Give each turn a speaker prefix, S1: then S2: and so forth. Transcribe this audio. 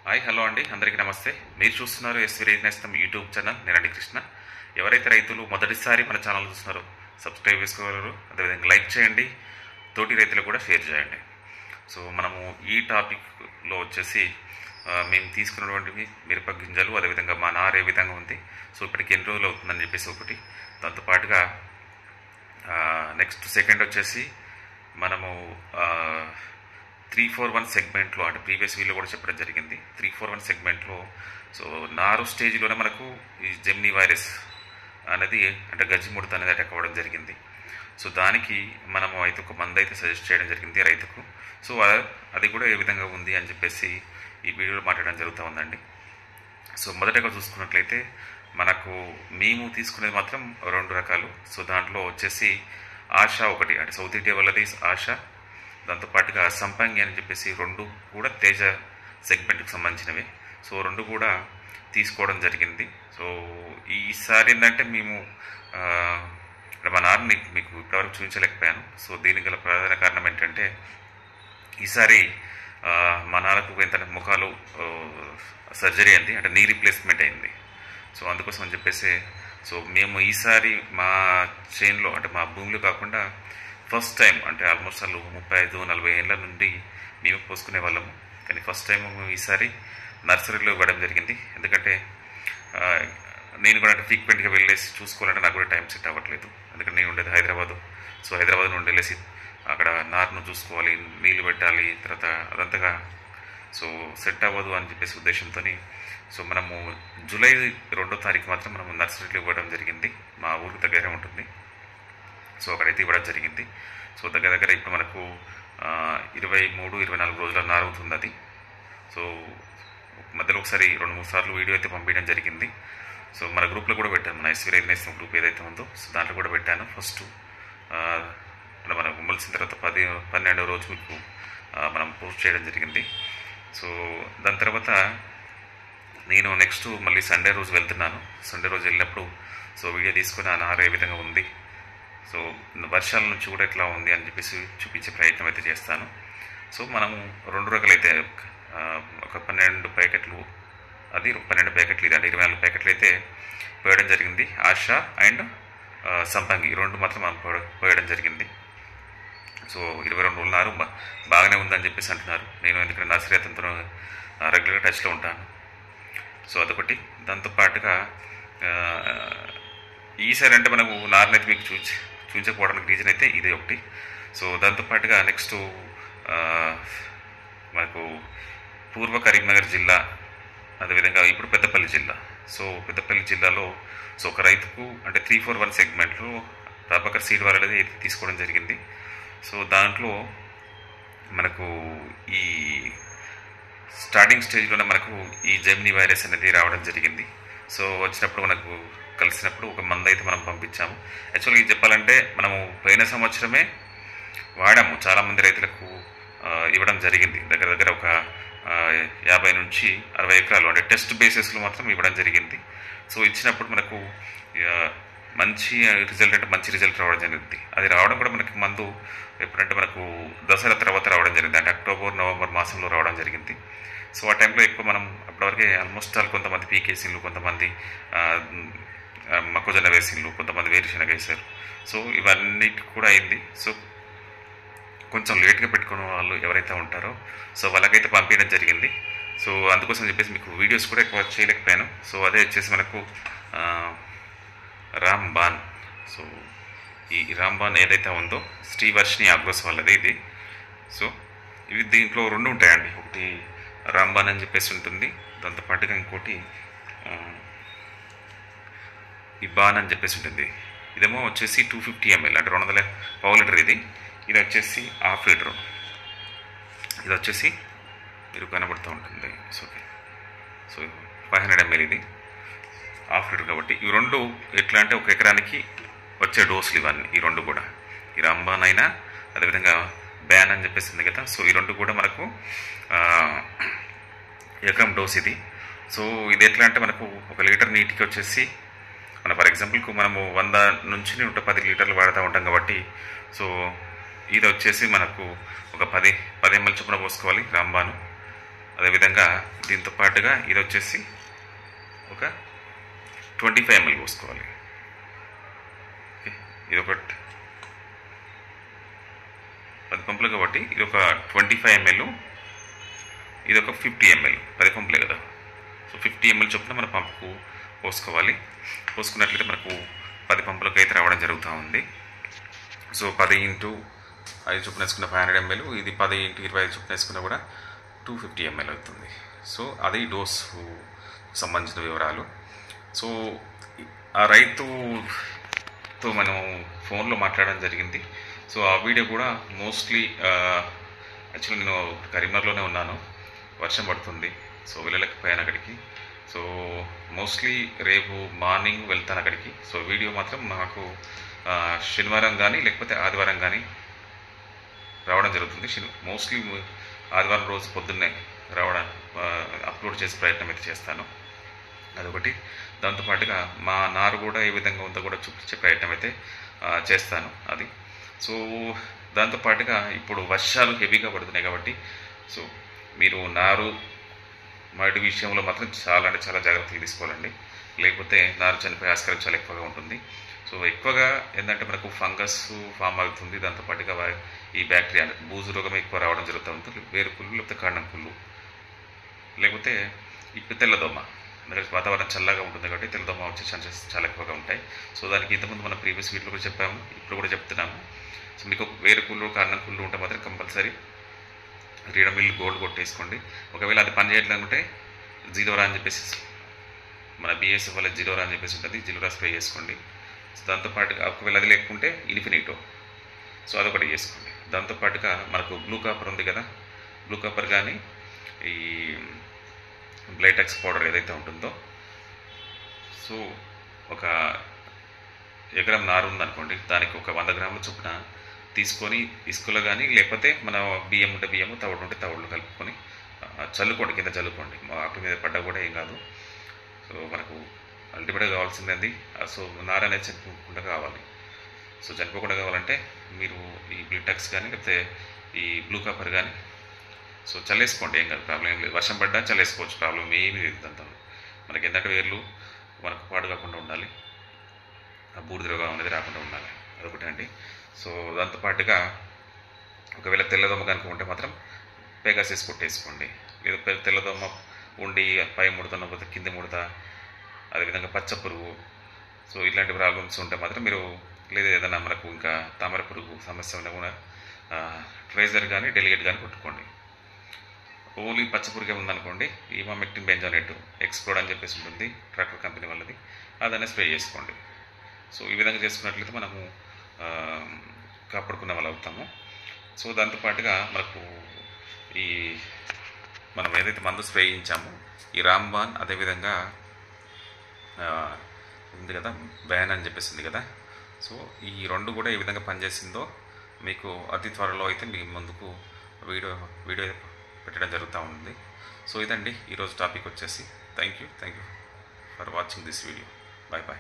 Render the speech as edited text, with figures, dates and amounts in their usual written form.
S1: Hi hello అండి, అందరికీ నమస్తే. మీరు చూస్తున్నారు ఎస్వి రైతు నేస్తం యూట్యూబ్ ఛానల్. నేనండి కృష్ణ. ఎవరైతే రైతులు మొదటిసారి మన ఛానల్ చూస్తున్నారో సబ్స్క్రైబ్ చేసుకోగలరు, అదేవిధంగా లైక్ చేయండి, తోటి రైతులకు కూడా షేర్ చేయండి. సో మనము ఈ టాపిక్లో వచ్చేసి మేము తీసుకున్నటువంటివి మిరప గింజలు, అదేవిధంగా మా నారు ఏ విధంగా ఉంది, సో ఇప్పటికి ఎన్ని రోజులు అవుతుందని చెప్పేసి ఒకటి, దాంతోపాటుగా నెక్స్ట్ సెకండ్ వచ్చేసి మనము 341 సెగ్మెంట్లో, అంటే ప్రీవియస్ వీడియో కూడా చెప్పడం జరిగింది. 341 సెగ్మెంట్లో సో నారు స్టేజ్లోనే మనకు ఈ జెమినీ వైరస్ అనేది, అంటే గజ్జిముడత అనేది అటాక్ అవ్వడం జరిగింది. సో దానికి మనము అయితే ఒక మందు అయితే సజెస్ట్ చేయడం జరిగింది రైతుకు. సో అది కూడా ఏ విధంగా ఉంది అని చెప్పేసి ఈ వీడియోలో మాట్లాడడం జరుగుతూ ఉందండి. సో మొదటగా చూసుకున్నట్లయితే మనకు మేము తీసుకునేది మాత్రం 2 రకాలు. సో దాంట్లో వచ్చేసి ఆశా ఒకటి, అంటే సౌత్ ఇండియా వాళ్ళది ఆశా, దాంతోపాటుగా సంపంగి అని చెప్పేసి 2 కూడా తేజ సెగ్మెంట్కి సంబంధించినవి. సో 2 కూడా తీసుకోవడం జరిగింది. సో ఈసారి ఏంటంటే మేము మా నాన్నని మీకు ఇప్పటివరకు చూపించలేకపోయాను. సో దీనికి గల ప్రధాన కారణం ఏంటంటే ఈసారి మా నాన్నకు ఎంత ముఖాలు సర్జరీ అయింది, అంటే నీ రీప్లేస్మెంట్ అయింది. సో అందుకోసం అని చెప్పేసి సో మేము ఈసారి మా చేన్లో, అంటే మా భూమిలో కాకుండా ఫస్ట్ టైం, అంటే ఆల్మోస్ట్ వాళ్ళు 35-40 ఏళ్ళ నుండి మేము పోసుకునే వాళ్ళము, కానీ ఫస్ట్ టైం ఈసారి నర్సరీలో ఇవ్వడం జరిగింది. ఎందుకంటే నేను కూడా అంటే ఫ్రీక్వెంట్గా వెళ్ళేసి చూసుకోవాలంటే నాకు కూడా టైం సెట్ అవ్వట్లేదు. ఎందుకంటే నేను ఉండేది హైదరాబాదు. సో హైదరాబాద్ నుండి వెళ్ళేసి అక్కడ నారును చూసుకోవాలి, నీళ్ళు పెట్టాలి, తర్వాత అదంతగా సో సెట్ అవ్వదు అని చెప్పేసి ఉద్దేశంతో సో మనము జూలై 2వ తారీఖు మాత్రం మనము నర్సరీలో ఇవ్వడం జరిగింది. మా ఊరికి దగ్గరే ఉంటుంది. సో అక్కడైతే ఇవ్వడం జరిగింది. సో దగ్గర ఇప్పుడు మనకు 23-24 రోజుల నారు అవుతుంది అది. సో మధ్యలో ఒకసారి 2-3 సార్లు వీడియో అయితే పంపించడం జరిగింది. సో మన గ్రూప్లో కూడా పెట్టాను, మన ఎస్వి రైతు నేస్తం గ్రూప్ ఏదైతే ఉందో సో దాంట్లో కూడా పెట్టాను. ఫస్ట్ మనకు మొలిసిన తర్వాత 12వ రోజు మీకు మనం పోస్ట్ చేయడం జరిగింది. సో దాని తర్వాత నేను నెక్స్ట్ మళ్ళీ సండే రోజు వెళ్తున్నాను. సండే రోజు వెళ్ళినప్పుడు సో వీడియో తీసుకొని ఆ నారు ఏ విధంగా ఉంది, సో వర్షాల నుంచి కూడా ఎట్లా ఉంది అని చెప్పేసి చూపించే ప్రయత్నం అయితే చేస్తాను. సో మనము 2 రకాలైతే ఒక 12 ప్యాకెట్లు, అది 12 ప్యాకెట్లు, ఇది అంటే 24 ప్యాకెట్లు అయితే పోయడం జరిగింది. ఆశా అండ్ సంపంగి 2 మాత్రం మనం పోయడం జరిగింది. సో 22 రోజులు నారు బాగానే ఉందని చెప్పేసి అంటున్నారు. నేను ఎందుకంటే నర్సరీ అతనితో రెగ్యులర్గా టచ్లో ఉంటాను. సో అదొకటి. దాంతోపాటుగా ఈసారి అంటే మనకు నారునైతే మీకు చూపించకపోవడానికి రీజన్ అయితే ఇదే ఒకటి. సో దాంతోపాటుగా నెక్స్ట్ మనకు పూర్వ కరీంనగర్ జిల్లా, అదేవిధంగా ఇప్పుడు పెద్దపల్లి జిల్లా. సో పెద్దపల్లి జిల్లాలో సో ఒక రైతుకు అంటే 341 సెగ్మెంట్లో ప్రభాకర్ సీడ్ వాళ్ళది తీసుకోవడం జరిగింది. సో దాంట్లో మనకు ఈ స్టార్టింగ్ స్టేజ్లోనే మనకు ఈ జెమినీ వైరస్ అనేది రావడం జరిగింది. సో వచ్చినప్పుడు మనకు కలిసినప్పుడు ఒక మందు అయితే మనం పంపించాము. యాక్చువల్గా చెప్పాలంటే మనము పోయిన సంవత్సరమే వాడాము, చాలామంది రైతులకు ఇవ్వడం జరిగింది. దగ్గర ఒక 50-60 ఎకరాలు, అంటే టెస్ట్ బేసిస్లో మాత్రం ఇవ్వడం జరిగింది. సో ఇచ్చినప్పుడు మనకు మంచి రిజల్ట్, అంటే మంచి రిజల్ట్ రావడం జరిగింది. అది రావడం కూడా మనకి మందు ఎప్పుడంటే మనకు దసరా తర్వాత రావడం జరిగింది, అంటే అక్టోబర్-నవంబర్ మాసంలో రావడం జరిగింది. సో ఆ టైంలో ఎక్కువ మనం అప్పటివరకే ఆల్మోస్ట్ కొంతమంది పీకేసీలు, కొంతమంది మొక్కజొన్న వేసిన్లు, కొంతమంది వేరుశనగ వేశారు. సో ఇవన్నిటి కూడా అయింది. సో కొంచెం లేట్గా పెట్టుకున్న వాళ్ళు ఎవరైతే ఉంటారో సో వాళ్ళకైతే పంపించడం జరిగింది. సో అందుకోసం చెప్పేసి మీకు వీడియోస్ కూడా ఎక్కువ చేయలేకపోయాను. సో అదే వచ్చేసి మనకు రాంబాన్. సో ఈ రాంబాన్ ఏదైతే ఉందో శ్రీవర్షిణి ఆగ్రోస్ వాళ్ళది ఇది. సో ఇవి దీంట్లో 2 ఉంటాయండి. ఒకటి రాంబాన్ అని చెప్పేసి ఉంటుంది, దాంతోపాటుగా ఇంకోటి ఇబాన్ అని చెప్పేసి ఉంటుంది. ఇదేమో వచ్చేసి 250 ml, అంటే 200 పావు లీటర్. ఇది వచ్చేసి ½ లీటరు. ఇది వచ్చేసి మీరు కనబడుతూ ఉంటుంది. సో 500 ml, ఇది ½ లీటర్. కాబట్టి ఇవి 2 ఎట్లా అంటే ఒక ఎకరానికి వచ్చే డోసులు ఇవన్నీ, ఈ 2 కూడా. ఈ రాంబాన్ అయినా అదేవిధంగా బ్యాన్ అని చెప్పేసి ఉంది కదా. సో ఈ 2 కూడా మనకు ఎకరం డోస్ ఇది. సో ఇది ఎట్లా అంటే మనకు 1 లీటర్ నీటికి వచ్చేసి మన ఫర్ ఎగ్జాంపుల్కు మనము 100 నుంచి 110 లీటర్లు వాడుతూ ఉంటాం కాబట్టి సో ఇది వచ్చేసి మనకు ఒక 10 ml చొప్పున పోసుకోవాలి రాంబాను. అదేవిధంగా దీంతో పాటుగా ఇది వచ్చేసి ఒక 25 ml పోసుకోవాలి. ఓకే, ఇది ఒక 10 పంపులు కాబట్టి ఇది ఒక 25 ml, ఇది ఒక 50 ml. 10 పంపులే కదా, సో 50 ml చొప్పున మన పంపుకు పోసుకోవాలి. పోసుకున్నట్లయితే మనకు 10 పంపులకు అయితే రావడం జరుగుతూ ఉంది. సో 10 × 5 చొప్పున వేసుకున్న 500 ml, ఇది 10 × 25 చొప్పున వేసుకున్న కూడా 250 ml అవుతుంది. సో అది డోసు సంబంధించిన వివరాలు. సో ఆ రైతుతో మనం ఫోన్లో మాట్లాడడం జరిగింది. సో ఆ వీడియో కూడా మోస్ట్లీ యాక్చువల్లీ నేను కరీంనగర్లోనే ఉన్నాను, వర్షం పడుతుంది, సో వెళ్ళలేకపోయాను అక్కడికి. సో మోస్ట్లీ రేపు మార్నింగ్ వెళ్తాను అక్కడికి. సో వీడియో మాత్రం నాకు శనివారం కానీ లేకపోతే ఆదివారం కానీ రావడం జరుగుతుంది. మోస్ట్లీ ఆదివారం రోజు పొద్దున్నే అప్లోడ్ చేసే ప్రయత్నం అయితే చేస్తాను. అదొకటి. దాంతోపాటుగా మా నారు కూడా ఏ విధంగా ఉందో కూడా చూపించే ప్రయత్నం అయితే చేస్తాను అది. సో దాంతోపాటుగా ఇప్పుడు వర్షాలు హెవీగా పడుతున్నాయి కాబట్టి సో మీరు నారు మడి విషయంలో మాత్రం చాలా అంటే చాలా జాగ్రత్తలు తీసుకోవాలండి, లేకపోతే నారు చనిపోయే ఆస్కారం చాలా ఎక్కువగా ఉంటుంది. సో ఎక్కువగా ఏంటంటే మనకు ఫంగస్ ఫామ్ అవుతుంది. దాంతోపాటుగా ఈ బ్యాక్టీరియా బూజు రోగం ఎక్కువ రావడం జరుగుతూ ఉంటుంది. వేరుకుళ్ళు లేకపోతే కాండం కుళ్ళు, లేకపోతే ఇప్పుడు తెల్లదోమ. వాతావరణం చల్లగా ఉంటుంది కాబట్టి తెల్లదోమ వచ్చే ఛాన్సెస్ చాలా ఎక్కువగా ఉంటాయి. సో దానికి ఇంతకుముందు మనం ప్రీవియస్ వీడియోలో కూడా చెప్పాము, ఇప్పుడు కూడా చెప్తున్నాము. సో మీకు వేరుకుళ్ళు కాండం కుళ్ళు ఉంటే మాత్రం కంపల్సరీ రీడమిల్ గోల్డ్ కొట్టేసుకోండి. ఒకవేళ అది పని చేయట్లేదంటే జీరోరా అని చెప్పేసి మన బిఎస్ఎఫ్ వల్ల జీరోరా అని చెప్పేసి ఉంటుంది, జీరోరా స్ప్రే చేసుకోండి. సో దాంతోపాటుగా ఒకవేళ అది లేకుంటే ఇన్ఫినిటో, సో అదొకటి చేసుకోండి. దాంతోపాటుగా మనకు బ్లూ కాపర్ ఉంది కదా, బ్లూ కాపర్ కానీ ఈ బ్లైటెక్స్ పౌడర్ ఏదైతే ఉంటుందో, సో ఒక ఎకరం నారు ఉందనుకోండి, దానికి ఒక 100 గ్రాముల చొప్పున తీసుకొని ఇసుకలో కానీ లేకపోతే మన బియ్యం ఉంటే బియ్యము, తవుడు ఉంటే తవుడులు కలుపుకొని చల్లుకోండి, కింద చల్లుకోండి. ఆకు మీద పడ్డా కూడా ఏం కాదు. సో మనకు అల్టిమేట్గా కావాల్సింది సో నార అనేది చనిపోకుండా కావాలి. సో చనిపోకుండా కావాలంటే మీరు ఈ బ్లిటెక్స్ కానీ లేకపోతే ఈ బ్లూ కాపర్ కానీ సో చల్లేసుకోండి, ఏం కాదు, ప్రాబ్లం ఏం లేదు. వర్షం పడ్డా చల్లేసుకోవచ్చు, ప్రాబ్లం ఏమీ లేదు. దాంతో మనకి ఏంటంటే వేర్లు మనకు పాడు కాకుండా ఉండాలి, ఆ బూడిదగా అనేది రాకుండా ఉండాలి, అదొకటి అండి. సో దాంతోపాటుగా ఒకవేళ తెల్లదోమ కనుక ఉంటే మాత్రం పెగాసిస్ కొట్టేసుకోండి. లేదా తెల్లదోమ ఉండి పై ముడత లేకపోతే కింది ముడత, అదేవిధంగా పచ్చ పురుగు, సో ఇట్లాంటి ప్రాబ్లమ్స్ ఉంటే మాత్రం మీరు లేదా ఏదైనా మనకు ఇంకా తామర పురుగు సమస్య ఉన్నా కూడా ట్రేజర్ కానీ డెలిగేట్ కానీ కొట్టుకోండి. ఓన్లీ పచ్చ పురుగే ఉందనుకోండి, ఇమామెక్టిన్ బెంజోనేట్ ఎక్స్ప్లోడ్ అని చెప్పేసి ఉంటుంది ట్రాక్టర్ కంపెనీ వాళ్ళది, అదనే స్ప్రే చేసుకోండి. సో ఈ విధంగా చేసుకున్నట్లయితే మనము కాపాడుకున్న వాళ్ళు అవుతాము. సో దాంతోపాటుగా మనకు ఈ మనం ఏదైతే మందు స్ప్రే చేయించామో ఈ రాంబాన్, అదేవిధంగా ఉంది కదా బ్యాన్ అని చెప్పేసి ఉంది కదా, సో ఈ రెండు కూడా ఏ విధంగా పనిచేసిందో మీకు అతి త్వరలో అయితే మీ ముందుకు వీడియో పెట్టడం జరుగుతూ ఉంది. సో ఇదండి ఈరోజు టాపిక్ వచ్చేసి. Thank you for watching this video. Bye.